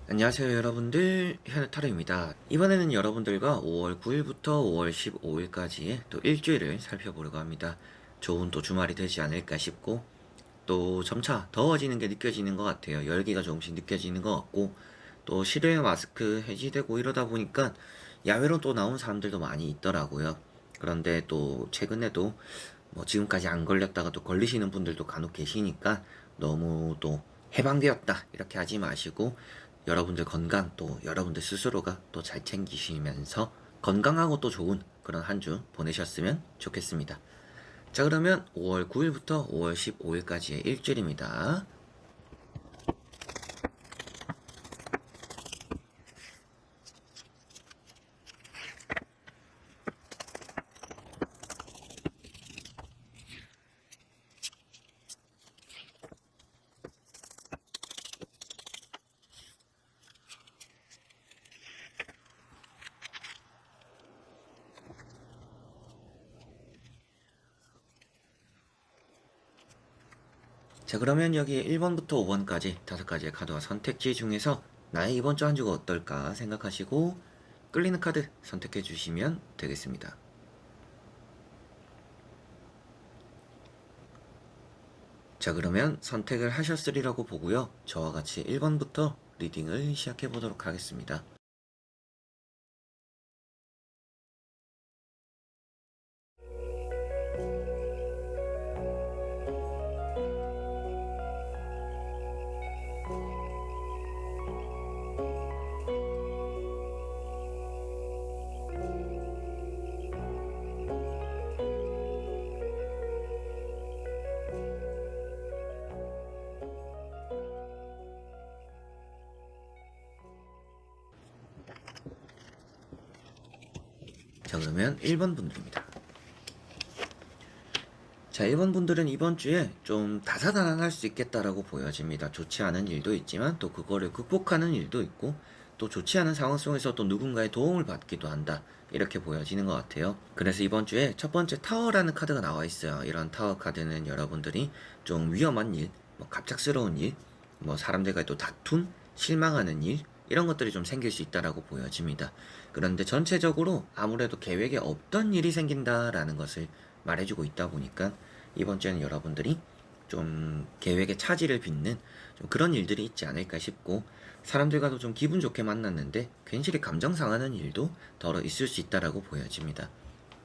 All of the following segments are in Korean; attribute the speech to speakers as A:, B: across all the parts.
A: 안녕하세요 여러분들, 현우타로입니다. 이번에는 여러분들과 5월 9일부터 5월 15일까지의 또 일주일을 살펴보려고 합니다. 좋은 또 주말이 되지 않을까 싶고, 또 점차 더워지는 게 느껴지는 것 같아요. 열기가 조금씩 느껴지는 것 같고, 또 실외 마스크 해지되고 이러다 보니까 야외로 또 나온 사람들도 많이 있더라고요. 그런데 또 최근에도 뭐 지금까지 안 걸렸다가 또 걸리시는 분들도 간혹 계시니까 너무 또 해방되었다 이렇게 하지 마시고, 여러분들 건강 또 여러분들 스스로가 또 잘 챙기시면서 건강하고 또 좋은 그런 한 주 보내셨으면 좋겠습니다. 자, 그러면 5월 9일부터 5월 15일까지의 일주일입니다. 자, 그러면 여기 1번부터 5번까지 5가지의 카드와 선택지 중에서 나의 이번 주 한 주가 어떨까 생각하시고 끌리는 카드 선택해 주시면 되겠습니다. 자, 그러면 선택을 하셨으리라고 보고요. 저와 같이 1번부터 리딩을 시작해 보도록 하겠습니다. 자, 그러면 1번 분들입니다. 자, 1번 분들은 이번 주에 좀 다사다난할 수 있겠다라고 보여집니다. 좋지 않은 일도 있지만 또 그거를 극복하는 일도 있고, 또 좋지 않은 상황 속에서 또 누군가의 도움을 받기도 한다, 이렇게 보여지는 것 같아요. 그래서 이번 주에 첫 번째 타워라는 카드가 나와 있어요. 이런 타워 카드는 여러분들이 좀 위험한 일, 뭐 갑작스러운 일, 뭐 사람들과 또 다툼, 실망하는 일, 이런 것들이 좀 생길 수 있다라고 보여집니다. 그런데 전체적으로 아무래도 계획에 없던 일이 생긴다라는 것을 말해주고 있다 보니까 이번 주에는 여러분들이 좀 계획에 차질을 빚는 좀 그런 일들이 있지 않을까 싶고, 사람들과도 좀 기분 좋게 만났는데 괜시리 감정 상하는 일도 덜어 있을 수 있다라고 보여집니다.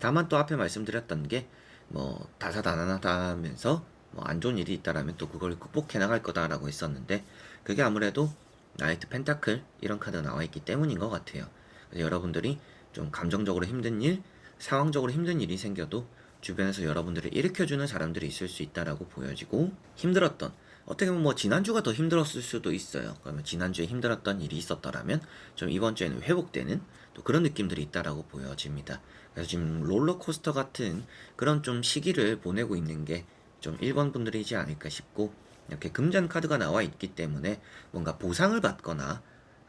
A: 다만 또 앞에 말씀드렸던 게 뭐 다사다난하다면서 뭐 안 좋은 일이 있다라면 또 그걸 극복해 나갈 거다라고 했었는데, 그게 아무래도 나이트 펜타클 이런 카드가 나와 있기 때문인 것 같아요. 그래서 여러분들이 좀 감정적으로 힘든 일, 상황적으로 힘든 일이 생겨도 주변에서 여러분들을 일으켜주는 사람들이 있을 수 있다라고 보여지고, 힘들었던, 어떻게 보면 뭐 지난주가 더 힘들었을 수도 있어요. 그러면 지난주에 힘들었던 일이 있었더라면 좀 이번 주에는 회복되는 또 그런 느낌들이 있다라고 보여집니다. 그래서 지금 롤러코스터 같은 그런 좀 시기를 보내고 있는 게 좀 1번 분들이지 않을까 싶고, 이렇게 금전 카드가 나와 있기 때문에 뭔가 보상을 받거나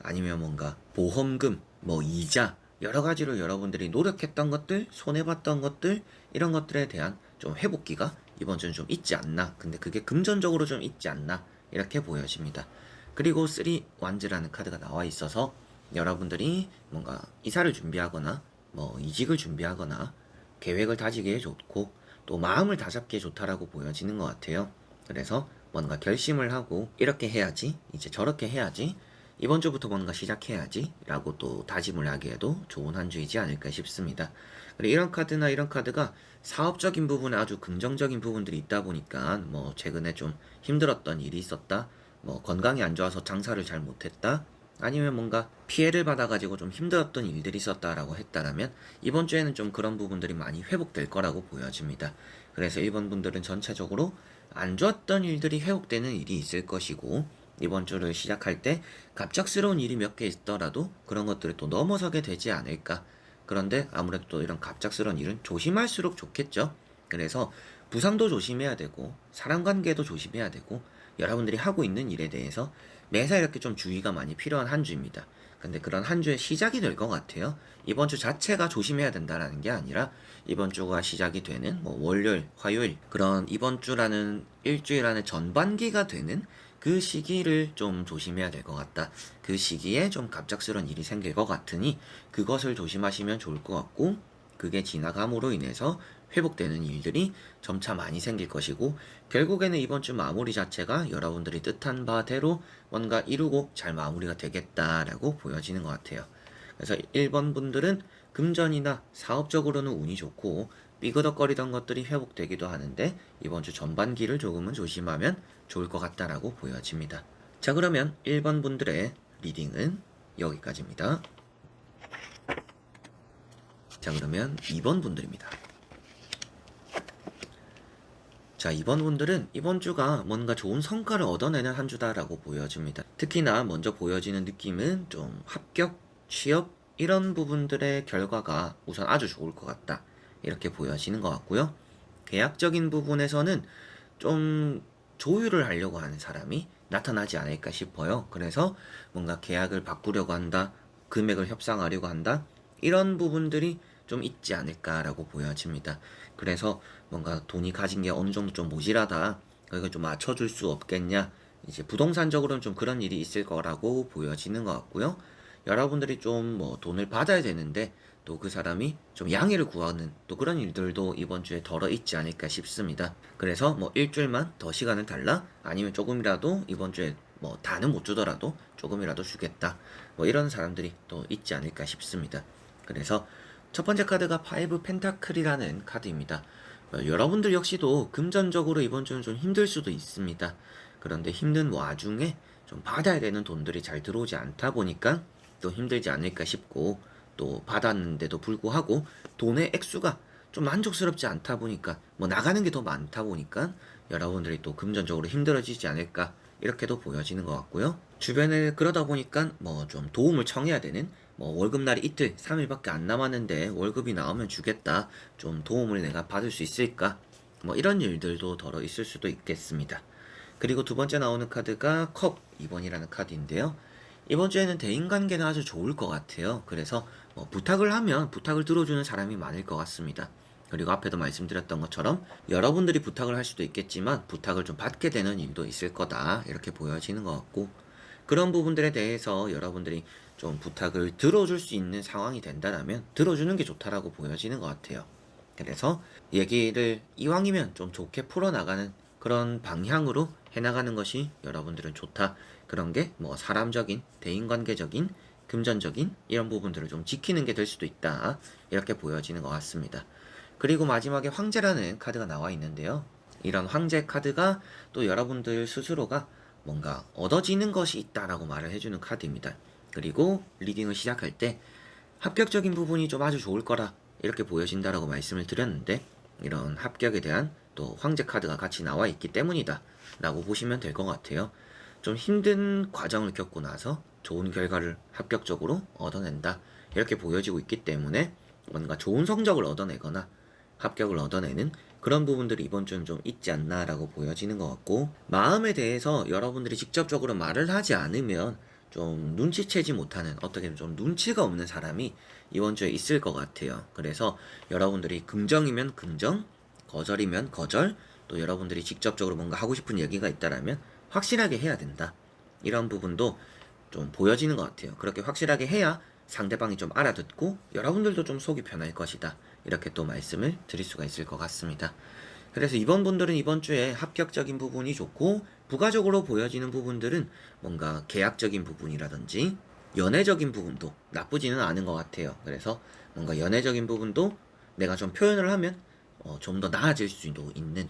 A: 아니면 뭔가 보험금, 뭐 이자, 여러 가지로 여러분들이 노력했던 것들, 손해봤던 것들, 이런 것들에 대한 좀 회복기가 이번 주는 좀 있지 않나. 근데 그게 금전적으로 좀 있지 않나, 이렇게 보여집니다. 그리고 3 완즈라는 카드가 나와 있어서 여러분들이 뭔가 이사를 준비하거나 뭐 이직을 준비하거나 계획을 다지기에 좋고, 또 마음을 다잡기에 좋다라고 보여지는 것 같아요. 그래서 뭔가 결심을 하고 이렇게 해야지, 이제 저렇게 해야지, 이번 주부터 뭔가 시작해야지 라고 또 다짐을 하기에도 좋은 한 주이지 않을까 싶습니다. 그리고 이런 카드나 이런 카드가 사업적인 부분에 아주 긍정적인 부분들이 있다 보니까, 뭐 최근에 좀 힘들었던 일이 있었다, 뭐 건강이 안 좋아서 장사를 잘 못했다, 아니면 뭔가 피해를 받아가지고 좀 힘들었던 일들이 있었다라고 했다라면 이번 주에는 좀 그런 부분들이 많이 회복될 거라고 보여집니다. 그래서 1번 분들은 전체적으로 안 좋았던 일들이 회복되는 일이 있을 것이고, 이번 주를 시작할 때 갑작스러운 일이 몇 개 있더라도 그런 것들을 또 넘어서게 되지 않을까. 그런데 아무래도 또 이런 갑작스러운 일은 조심할수록 좋겠죠. 그래서 부상도 조심해야 되고 사람 관계도 조심해야 되고, 여러분들이 하고 있는 일에 대해서 매사 이렇게 좀 주의가 많이 필요한 한 주입니다. 근데 그런 한 주의 시작이 될 것 같아요. 이번 주 자체가 조심해야 된다라는 게 아니라, 이번 주가 시작이 되는 뭐 월요일, 화요일, 그런 이번 주라는 일주일 안에 전반기가 되는 그 시기를 좀 조심해야 될 것 같다. 그 시기에 좀 갑작스러운 일이 생길 것 같으니 그것을 조심하시면 좋을 것 같고, 그게 지나감으로 인해서 회복되는 일들이 점차 많이 생길 것이고, 결국에는 이번 주 마무리 자체가 여러분들이 뜻한 바대로 뭔가 이루고 잘 마무리가 되겠다라고 보여지는 것 같아요. 그래서 1번 분들은 금전이나 사업적으로는 운이 좋고 삐그덕거리던 것들이 회복되기도 하는데, 이번 주 전반기를 조금은 조심하면 좋을 것 같다라고 보여집니다. 자, 그러면 1번 분들의 리딩은 여기까지입니다. 자, 그러면 2번 분들입니다. 자, 2번 분들은 이번 주가 뭔가 좋은 성과를 얻어내는 한 주다라고 보여집니다. 특히나 먼저 보여지는 느낌은 좀 합격, 취업 이런 부분들의 결과가 우선 아주 좋을 것 같다, 이렇게 보여지는 것 같고요. 계약적인 부분에서는 좀 조율을 하려고 하는 사람이 나타나지 않을까 싶어요. 그래서 뭔가 계약을 바꾸려고 한다, 금액을 협상하려고 한다, 이런 부분들이 좀 있지 않을까라고 보여집니다. 그래서 뭔가 돈이 가진 게 어느 정도 좀 모자라다, 이걸 좀 맞춰줄 수 없겠냐, 이제 부동산적으로는 좀 그런 일이 있을 거라고 보여지는 것 같고요. 여러분들이 좀 뭐 돈을 받아야 되는데 또 그 사람이 좀 양해를 구하는 또 그런 일들도 이번 주에 덜어 있지 않을까 싶습니다. 그래서 뭐 일주일만 더 시간을 달라, 아니면 조금이라도 이번 주에 뭐 다는 못 주더라도 조금이라도 주겠다, 뭐 이런 사람들이 또 있지 않을까 싶습니다. 그래서 첫 번째 카드가 파이브 펜타클이라는 카드입니다. 여러분들 역시도 금전적으로 이번 주는 좀 힘들 수도 있습니다. 그런데 힘든 와중에 좀 받아야 되는 돈들이 잘 들어오지 않다 보니까 또 힘들지 않을까 싶고, 또 받았는데도 불구하고 돈의 액수가 좀 만족스럽지 않다 보니까, 뭐 나가는 게 더 많다 보니까 여러분들이 또 금전적으로 힘들어지지 않을까, 이렇게도 보여지는 것 같고요. 주변에 그러다 보니까 뭐 좀 도움을 청해야 되는, 뭐 월급날이 이틀, 3일밖에 안 남았는데 월급이 나오면 주겠다, 좀 도움을 내가 받을 수 있을까, 뭐 이런 일들도 덜어 있을 수도 있겠습니다. 그리고 두 번째 나오는 카드가 컵 2번이라는 카드인데요. 이번 주에는 대인관계는 아주 좋을 것 같아요. 그래서 뭐 부탁을 하면 부탁을 들어주는 사람이 많을 것 같습니다. 그리고 앞에도 말씀드렸던 것처럼 여러분들이 부탁을 할 수도 있겠지만 부탁을 좀 받게 되는 일도 있을 거다, 이렇게 보여지는 것 같고, 그런 부분들에 대해서 여러분들이 좀 부탁을 들어줄 수 있는 상황이 된다면 들어주는 게 좋다라고 보여지는 것 같아요. 그래서 얘기를 이왕이면 좀 좋게 풀어나가는 그런 방향으로 해나가는 것이 여러분들은 좋다. 그런 게 뭐 사람적인, 대인관계적인, 금전적인 이런 부분들을 좀 지키는 게 될 수도 있다, 이렇게 보여지는 것 같습니다. 그리고 마지막에 황제라는 카드가 나와 있는데요. 이런 황제 카드가 또 여러분들 스스로가 뭔가 얻어지는 것이 있다라고 말을 해주는 카드입니다. 그리고 리딩을 시작할 때 합격적인 부분이 좀 아주 좋을 거라, 이렇게 보여진다라고 말씀을 드렸는데, 이런 합격에 대한 또 황제 카드가 같이 나와 있기 때문이다 라고 보시면 될 것 같아요. 좀 힘든 과정을 겪고 나서 좋은 결과를 합격적으로 얻어낸다, 이렇게 보여지고 있기 때문에 뭔가 좋은 성적을 얻어내거나 합격을 얻어내는 그런 부분들이 이번 주는 좀 있지 않나라고 보여지는 것 같고, 마음에 대해서 여러분들이 직접적으로 말을 하지 않으면 좀 눈치채지 못하는, 어떻게 좀 눈치가 없는 사람이 이번 주에 있을 것 같아요. 그래서 여러분들이 긍정이면 긍정, 거절이면 거절, 또 여러분들이 직접적으로 뭔가 하고 싶은 얘기가 있다라면 확실하게 해야 된다, 이런 부분도 좀 보여지는 것 같아요. 그렇게 확실하게 해야 상대방이 좀 알아듣고 여러분들도 좀 속이 편할 것이다, 이렇게 또 말씀을 드릴 수가 있을 것 같습니다. 그래서 이번 분들은 이번 주에 합격적인 부분이 좋고, 부가적으로 보여지는 부분들은 뭔가 계약적인 부분이라든지 연애적인 부분도 나쁘지는 않은 것 같아요. 그래서 뭔가 연애적인 부분도 내가 좀 표현을 하면 좀 더 나아질 수도 있는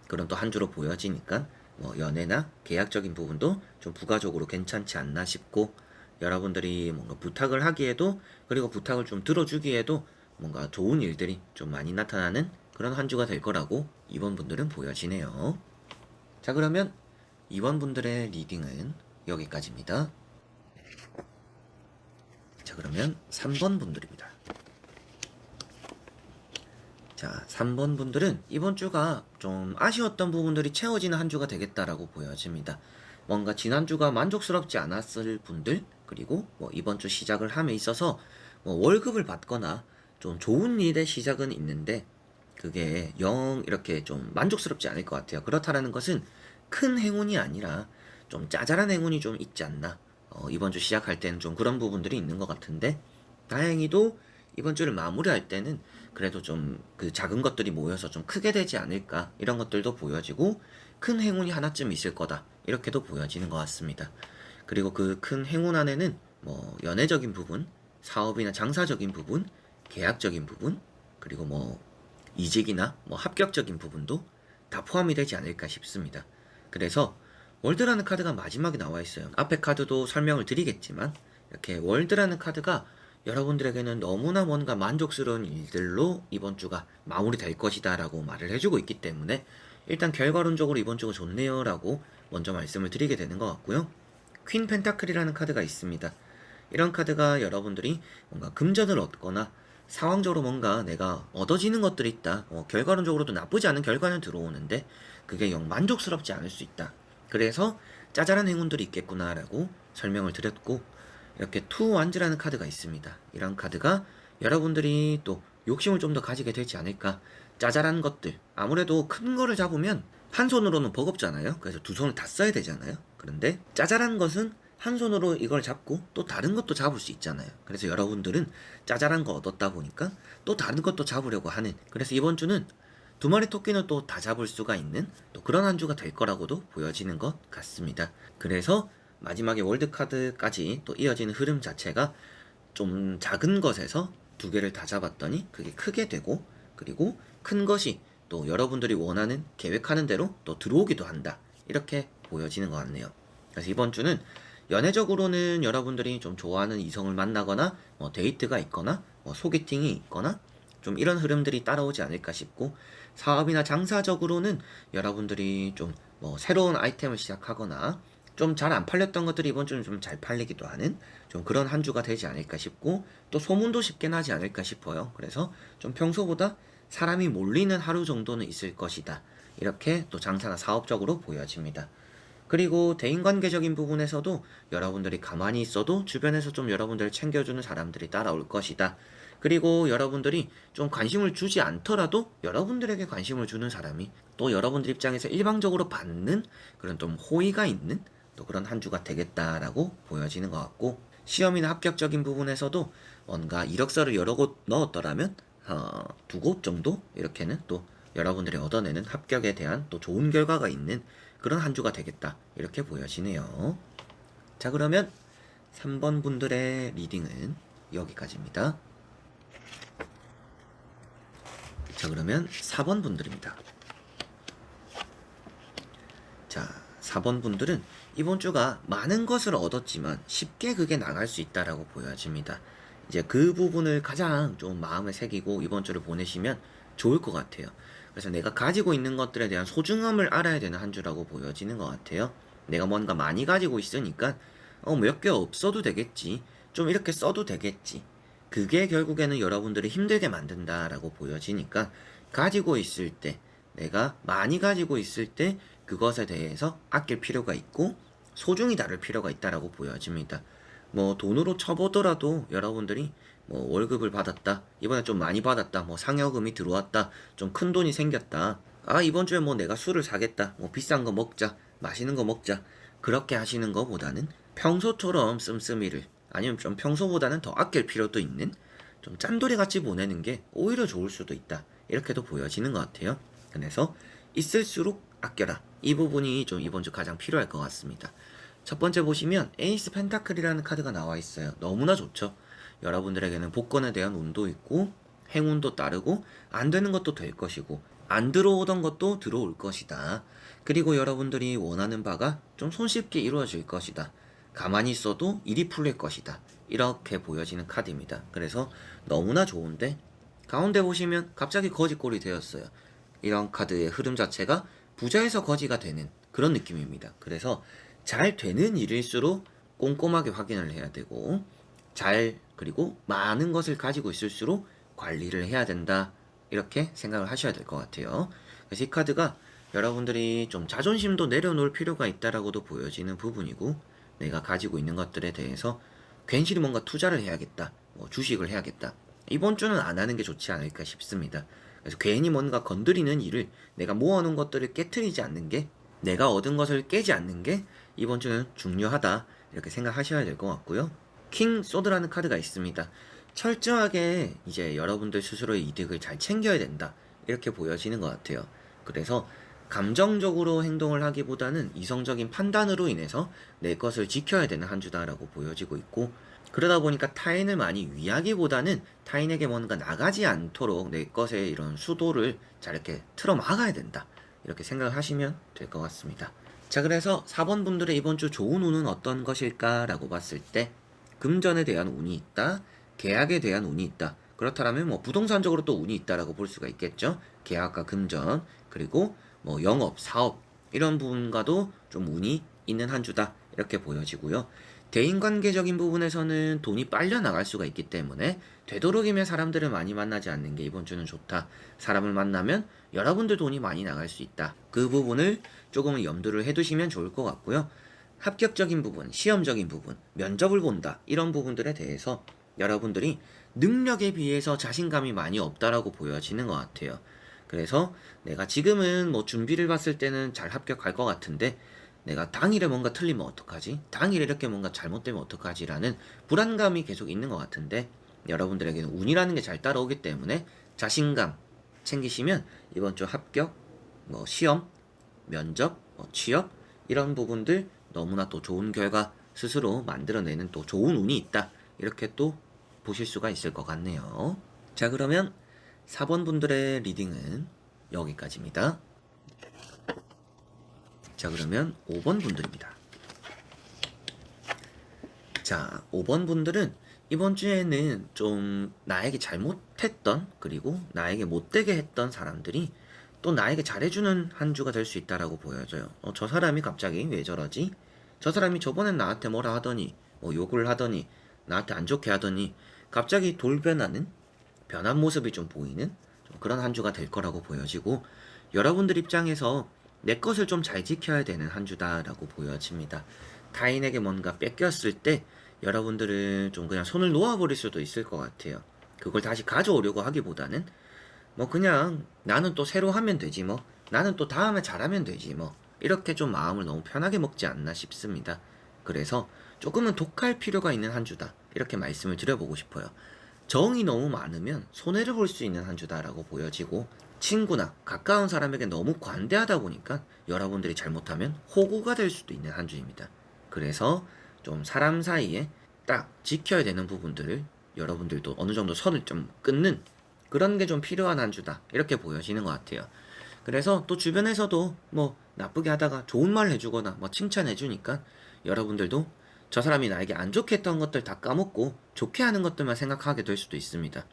A: 그런 또 한 주로 보여지니까, 뭐 연애나 계약적인 부분도 좀 부가적으로 괜찮지 않나 싶고, 여러분들이 뭔가 부탁을 하기에도, 그리고 부탁을 좀 들어주기에도 뭔가 좋은 일들이 좀 많이 나타나는 그런 한 주가 될 거라고 이번 분들은 보여지네요. 자, 그러면 이번 분들의 리딩은 여기까지입니다. 자, 그러면 3번 분들입니다. 자, 3번 분들은 이번 주가 좀 아쉬웠던 부분들이 채워지는 한 주가 되겠다라고 보여집니다. 뭔가 지난주가 만족스럽지 않았을 분들, 그리고 뭐 이번 주 시작을 함에 있어서 뭐 월급을 받거나 좀 좋은 일의 시작은 있는데 그게 영 이렇게 좀 만족스럽지 않을 것 같아요. 그렇다라는 것은 큰 행운이 아니라 좀 짜잘한 행운이 좀 있지 않나. 이번 주 시작할 때는 좀 그런 부분들이 있는 것 같은데, 다행히도 이번 주를 마무리할 때는 그래도 좀 그 작은 것들이 모여서 좀 크게 되지 않을까, 이런 것들도 보여지고, 큰 행운이 하나쯤 있을 거다, 이렇게도 보여지는 것 같습니다. 그리고 그 큰 행운 안에는 뭐 연애적인 부분, 사업이나 장사적인 부분, 계약적인 부분, 그리고 뭐 이직이나 뭐 합격적인 부분도 다 포함이 되지 않을까 싶습니다. 그래서 월드라는 카드가 마지막에 나와 있어요. 앞에 카드도 설명을 드리겠지만, 이렇게 월드라는 카드가 여러분들에게는 너무나 뭔가 만족스러운 일들로 이번 주가 마무리될 것이다 라고 말을 해주고 있기 때문에, 일단 결과론적으로 이번 주가 좋네요 라고 먼저 말씀을 드리게 되는 것 같고요. 퀸 펜타클이라는 카드가 있습니다. 이런 카드가 여러분들이 뭔가 금전을 얻거나 상황적으로 뭔가 내가 얻어지는 것들이 있다, 결과론적으로도 나쁘지 않은 결과는 들어오는데 그게 영 만족스럽지 않을 수 있다, 그래서 짜잘한 행운들이 있겠구나 라고 설명을 드렸고, 이렇게 투 완즈라는 카드가 있습니다. 이런 카드가 여러분들이 또 욕심을 좀 더 가지게 되지 않을까. 짜잘한 것들, 아무래도 큰 거를 잡으면 한 손으로는 버겁잖아요. 그래서 두 손을 다 써야 되잖아요. 그런데 짜잘한 것은 한 손으로 이걸 잡고 또 다른 것도 잡을 수 있잖아요. 그래서 여러분들은 짜잘한 거 얻었다 보니까 또 다른 것도 잡으려고 하는, 그래서 이번 주는 두 마리 토끼는 또 다 잡을 수가 있는 또 그런 한 주가 될 거라고도 보여지는 것 같습니다. 그래서 마지막에 월드카드까지 또 이어지는 흐름 자체가 좀 작은 것에서 두 개를 다 잡았더니 그게 크게 되고, 그리고 큰 것이 또 여러분들이 원하는 계획하는 대로 또 들어오기도 한다, 이렇게 보여지는 것 같네요. 그래서 이번 주는 연애적으로는 여러분들이 좀 좋아하는 이성을 만나거나 뭐 데이트가 있거나 뭐 소개팅이 있거나 좀 이런 흐름들이 따라오지 않을까 싶고, 사업이나 장사적으로는 여러분들이 좀 뭐 새로운 아이템을 시작하거나 좀 잘 안 팔렸던 것들이 이번 주는 좀 잘 팔리기도 하는 좀 그런 한 주가 되지 않을까 싶고, 또 소문도 쉽게 나지 않을까 싶어요. 그래서 좀 평소보다 사람이 몰리는 하루 정도는 있을 것이다, 이렇게 또 장사나 사업적으로 보여집니다. 그리고 대인관계적인 부분에서도 여러분들이 가만히 있어도 주변에서 좀 여러분들을 챙겨주는 사람들이 따라올 것이다. 그리고 여러분들이 좀 관심을 주지 않더라도 여러분들에게 관심을 주는 사람이 또 여러분들 입장에서 일방적으로 받는 그런 좀 호의가 있는 또 그런 한 주가 되겠다라고 보여지는 것 같고, 시험이나 합격적인 부분에서도 뭔가 이력서를 여러 곳 넣었더라면 두 곳 정도 이렇게는 또 여러분들이 얻어내는 합격에 대한 또 좋은 결과가 있는 그런 한 주가 되겠다, 이렇게 보여지네요. 자, 그러면 3번 분들의 리딩은 여기까지입니다. 자, 그러면 4번 분들입니다. 자, 4번 분들은 이번 주가 많은 것을 얻었지만 쉽게 그게 나갈 수 있다라고 보여집니다. 이제 그 부분을 가장 좀 마음에 새기고 이번 주를 보내시면 좋을 것 같아요. 그래서 내가 가지고 있는 것들에 대한 소중함을 알아야 되는 한 주라고 보여지는 것 같아요. 내가 뭔가 많이 가지고 있으니까 몇 개 없어도 되겠지, 좀 이렇게 써도 되겠지, 그게 결국에는 여러분들을 힘들게 만든다라고 보여지니까, 가지고 있을 때, 내가 많이 가지고 있을 때 그것에 대해서 아낄 필요가 있고 소중히 다룰 필요가 있다라고 보여집니다. 뭐 돈으로 쳐보더라도 여러분들이 뭐 월급을 받았다, 이번에 좀 많이 받았다, 뭐 상여금이 들어왔다, 좀 큰 돈이 생겼다, 이번 주에 뭐 내가 술을 사겠다, 뭐 비싼 거 먹자, 맛있는 거 먹자, 그렇게 하시는 것보다는 평소처럼 씀씀이를, 아니면 좀 평소보다는 더 아낄 필요도 있는 좀 짠돌이 같이 보내는 게 오히려 좋을 수도 있다, 이렇게도 보여지는 것 같아요. 그래서 있을수록 아껴라, 이 부분이 좀 이번 주 가장 필요할 것 같습니다. 첫 번째 보시면 에이스 펜타클이라는 카드가 나와 있어요. 너무나 좋죠. 여러분들에게는 복권에 대한 운도 있고 행운도 따르고 안 되는 것도 될 것이고 안 들어오던 것도 들어올 것이다. 그리고 여러분들이 원하는 바가 좀 손쉽게 이루어질 것이다. 가만히 있어도 일이 풀릴 것이다, 이렇게 보여지는 카드입니다. 그래서 너무나 좋은데, 가운데 보시면 갑자기 거지꼴이 되었어요. 이런 카드의 흐름 자체가 부자에서 거지가 되는 그런 느낌입니다. 그래서 잘 되는 일일수록 꼼꼼하게 확인을 해야 되고, 그리고 많은 것을 가지고 있을수록 관리를 해야 된다, 이렇게 생각을 하셔야 될 것 같아요. 그래서 이 카드가 여러분들이 좀 자존심도 내려놓을 필요가 있다라고도 보여지는 부분이고, 내가 가지고 있는 것들에 대해서 괜시리 뭔가 투자를 해야겠다, 뭐 주식을 해야겠다, 이번 주는 안 하는 게 좋지 않을까 싶습니다. 그래서 괜히 뭔가 건드리는 일을, 내가 모아놓은 것들을 깨트리지 않는 게 내가 얻은 것을 깨지 않는 게 이번 주는 중요하다. 이렇게 생각하셔야 될 것 같고요. 킹 소드라는 카드가 있습니다. 철저하게 이제 여러분들 스스로의 이득을 잘 챙겨야 된다. 이렇게 보여지는 것 같아요. 그래서 감정적으로 행동을 하기보다는 이성적인 판단으로 인해서 내 것을 지켜야 되는 한 주다라고 보여지고 있고, 그러다 보니까 타인을 많이 위하기보다는 타인에게 뭔가 나가지 않도록 내 것의 이런 수도를 잘 이렇게 틀어 막아야 된다. 이렇게 생각을 하시면 될 것 같습니다. 자, 그래서 4번 분들의 이번 주 좋은 운은 어떤 것일까 라고 봤을 때, 금전에 대한 운이 있다, 계약에 대한 운이 있다. 그렇다면 뭐 부동산적으로 또 운이 있다라고 볼 수가 있겠죠. 계약과 금전, 그리고 뭐 영업, 사업 이런 부분과도 좀 운이 있는 한 주다. 이렇게 보여지고요. 대인관계적인 부분에서는 돈이 빨려 나갈 수가 있기 때문에 되도록이면 사람들을 많이 만나지 않는 게 이번 주는 좋다. 사람을 만나면 여러분들 돈이 많이 나갈 수 있다. 그 부분을 조금은 염두를 해두시면 좋을 것 같고요. 합격적인 부분, 시험적인 부분, 면접을 본다. 이런 부분들에 대해서 여러분들이 능력에 비해서 자신감이 많이 없다라고 보여지는 것 같아요. 그래서 내가 지금은 뭐 준비를 봤을 때는 잘 합격할 것 같은데 내가 당일에 뭔가 틀리면 어떡하지? 당일에 이렇게 뭔가 잘못되면 어떡하지? 라는 불안감이 계속 있는 것 같은데 여러분들에게는 운이라는 게 잘 따라오기 때문에 자신감 챙기시면 이번 주 합격, 뭐 시험, 면접, 뭐 취업 이런 부분들 너무나 또 좋은 결과 스스로 만들어내는 또 좋은 운이 있다. 이렇게 또 보실 수가 있을 것 같네요. 자, 그러면 4번 분들의 리딩은 여기까지입니다. 자, 그러면 5번 분들입니다. 자, 5번 분들은 이번 주에는 좀 나에게 잘못했던, 그리고 나에게 못되게 했던 사람들이 또 나에게 잘해주는 한 주가 될 수 있다라고 보여져요. 저 사람이 갑자기 왜 저러지? 저 사람이 저번엔 나한테 뭐라 하더니, 뭐 욕을 하더니, 나한테 안 좋게 하더니, 갑자기 돌변하는, 변한 모습이 좀 보이는 좀 그런 한 주가 될 거라고 보여지고, 여러분들 입장에서 내 것을 좀 잘 지켜야 되는 한 주다라고 보여집니다. 타인에게 뭔가 뺏겼을 때 여러분들은 좀 그냥 손을 놓아버릴 수도 있을 것 같아요. 그걸 다시 가져오려고 하기보다는 뭐 그냥 나는 또 새로 하면 되지 뭐, 나는 또 다음에 잘하면 되지 뭐, 이렇게 좀 마음을 너무 편하게 먹지 않나 싶습니다. 그래서 조금은 독할 필요가 있는 한 주다, 이렇게 말씀을 드려보고 싶어요. 정이 너무 많으면 손해를 볼 수 있는 한 주다라고 보여지고, 친구나 가까운 사람에게 너무 관대하다 보니까 여러분들이 잘못하면 호구가 될 수도 있는 한 주입니다. 그래서 좀 사람 사이에 딱 지켜야 되는 부분들을 여러분들도 어느 정도 선을 좀 끊는 그런 게 좀 필요한 한 주다, 이렇게 보여지는 것 같아요. 그래서 또 주변에서도 뭐 나쁘게 하다가 좋은 말 해주거나 뭐 칭찬해주니까 여러분들도 저 사람이 나에게 안 좋게 했던 것들 다 까먹고 좋게 하는 것들만 생각하게 될 수도 있습니다.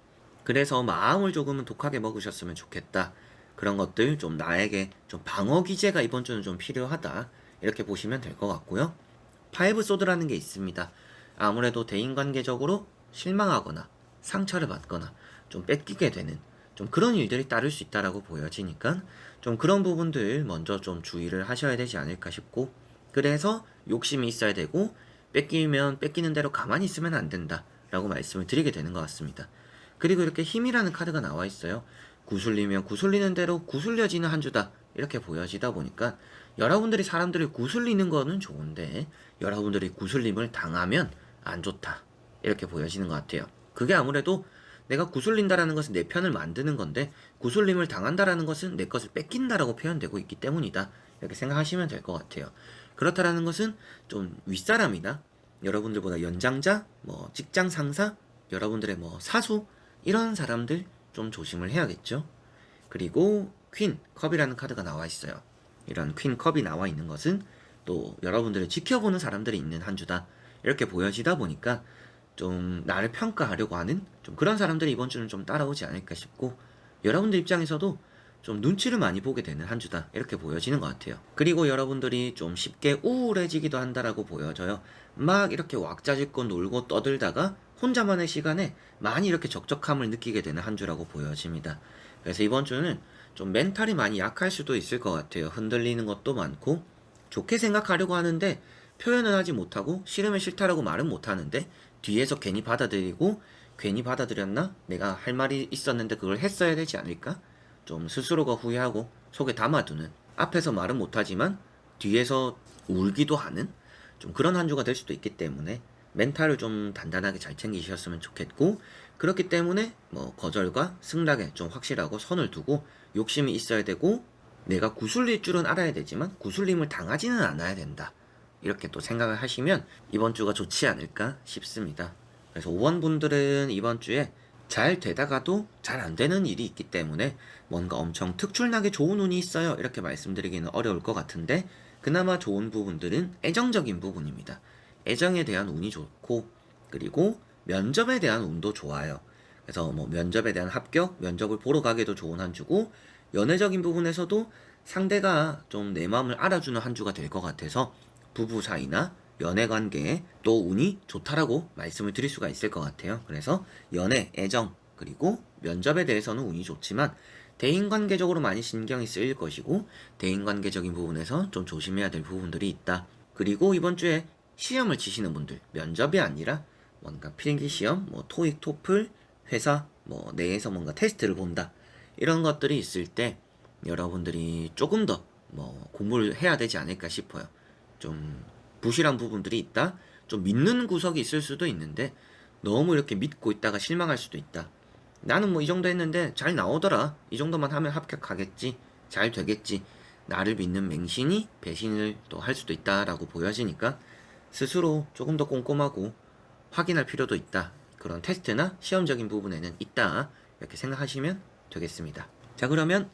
A: 그래서 마음을 조금은 독하게 먹으셨으면 좋겠다. 그런 것들 좀 나에게 좀 방어 기제가 이번 주는 좀 필요하다. 이렇게 보시면 될 것 같고요. 파이브 소드라는 게 있습니다. 아무래도 대인관계적으로 실망하거나 상처를 받거나 좀 뺏기게 되는 좀 그런 일들이 따를 수 있다라고 보여지니까 좀 그런 부분들 먼저 좀 주의를 하셔야 되지 않을까 싶고, 그래서 욕심이 있어야 되고 뺏기면 뺏기는 대로 가만히 있으면 안 된다 라고 말씀을 드리게 되는 것 같습니다. 그리고 이렇게 힘이라는 카드가 나와 있어요. 구슬리면 구슬리는 대로 구슬려지는 한 주다, 이렇게 보여지다 보니까 여러분들이 사람들을 구슬리는 거는 좋은데 여러분들이 구슬림을 당하면 안 좋다, 이렇게 보여지는 것 같아요. 그게 아무래도 내가 구슬린다라는 것은 내 편을 만드는 건데 구슬림을 당한다라는 것은 내 것을 뺏긴다라고 표현되고 있기 때문이다, 이렇게 생각하시면 될 것 같아요. 그렇다라는 것은 좀 윗사람이나 여러분들보다 연장자, 뭐 직장 상사, 여러분들의 뭐 사수, 이런 사람들 좀 조심을 해야겠죠. 그리고 퀸 컵이라는 카드가 나와 있어요. 이런 퀸 컵이 나와 있는 것은 또 여러분들을 지켜보는 사람들이 있는 한 주다, 이렇게 보여지다 보니까 좀 나를 평가하려고 하는 좀 그런 사람들이 이번 주는 좀 따라오지 않을까 싶고, 여러분들 입장에서도 좀 눈치를 많이 보게 되는 한 주다, 이렇게 보여지는 것 같아요. 그리고 여러분들이 좀 쉽게 우울해지기도 한다라고 보여져요. 막 이렇게 왁자지껄 놀고 떠들다가 혼자만의 시간에 많이 이렇게 적적함을 느끼게 되는 한 주라고 보여집니다. 그래서 이번 주는 좀 멘탈이 많이 약할 수도 있을 것 같아요. 흔들리는 것도 많고, 좋게 생각하려고 하는데 표현은 하지 못하고 싫으면 싫다라고 말은 못하는데 뒤에서 괜히 받아들이고, 괜히 받아들였나? 내가 할 말이 있었는데 그걸 했어야 되지 않을까? 좀 스스로가 후회하고 속에 담아두는, 앞에서 말은 못하지만 뒤에서 울기도 하는 좀 그런 한 주가 될 수도 있기 때문에 멘탈을 좀 단단하게 잘 챙기셨으면 좋겠고, 그렇기 때문에 뭐 거절과 승낙에 좀 확실하고 선을 두고 욕심이 있어야 되고, 내가 구슬릴 줄은 알아야 되지만 구슬림을 당하지는 않아야 된다, 이렇게 또 생각을 하시면 이번 주가 좋지 않을까 싶습니다. 그래서 5번 분들은 이번 주에 잘 되다가도 잘 안 되는 일이 있기 때문에 뭔가 엄청 특출나게 좋은 운이 있어요, 이렇게 말씀드리기는 어려울 것 같은데, 그나마 좋은 부분들은 애정적인 부분입니다. 애정에 대한 운이 좋고, 그리고 면접에 대한 운도 좋아요. 그래서 뭐 면접에 대한 합격, 면접을 보러 가기도 좋은 한 주고, 연애적인 부분에서도 상대가 좀 내 마음을 알아주는 한 주가 될 것 같아서 부부 사이나 연애 관계에 또 운이 좋다라고 말씀을 드릴 수가 있을 것 같아요. 그래서 연애, 애정, 그리고 면접에 대해서는 운이 좋지만 대인관계적으로 많이 신경이 쓰일 것이고, 대인관계적인 부분에서 좀 조심해야 될 부분들이 있다. 그리고 이번 주에 시험을 치시는 분들, 면접이 아니라 뭔가 필기시험, 뭐 토익, 토플, 회사 뭐 내에서 뭔가 테스트를 본다, 이런 것들이 있을 때 여러분들이 조금 더 뭐 공부를 해야 되지 않을까 싶어요. 좀 부실한 부분들이 있다, 좀 믿는 구석이 있을 수도 있는데 너무 이렇게 믿고 있다가 실망할 수도 있다. 나는 뭐 이 정도 했는데 잘 나오더라, 이 정도만 하면 합격하겠지, 잘 되겠지, 나를 믿는 맹신이 배신을 또 할 수도 있다라고 보여지니까 스스로 조금 더 꼼꼼하고 확인할 필요도 있다, 그런 테스트나 시험적인 부분에는 있다, 이렇게 생각하시면 되겠습니다. 자, 그러면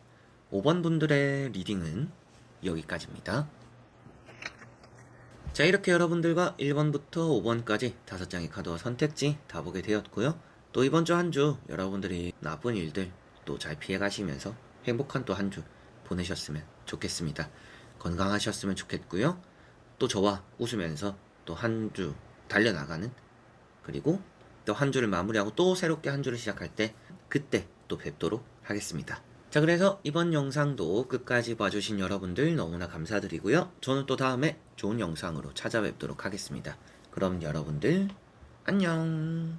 A: 5번 분들의 리딩은 여기까지입니다. 자, 이렇게 여러분들과 1번부터 5번까지 5장의 카드와 선택지 다 보게 되었고요. 또 이번 주 한 주 여러분들이 나쁜 일들 또 잘 피해가시면서 행복한 또 한 주 보내셨으면 좋겠습니다. 건강하셨으면 좋겠고요. 또 저와 웃으면서 또 한 주 달려나가는, 그리고 또 한 주를 마무리하고 또 새롭게 한 주를 시작할 때 그때 또 뵙도록 하겠습니다. 자, 그래서 이번 영상도 끝까지 봐주신 여러분들 너무나 감사드리고요. 저는 또 다음에 좋은 영상으로 찾아뵙도록 하겠습니다. 그럼 여러분들 안녕.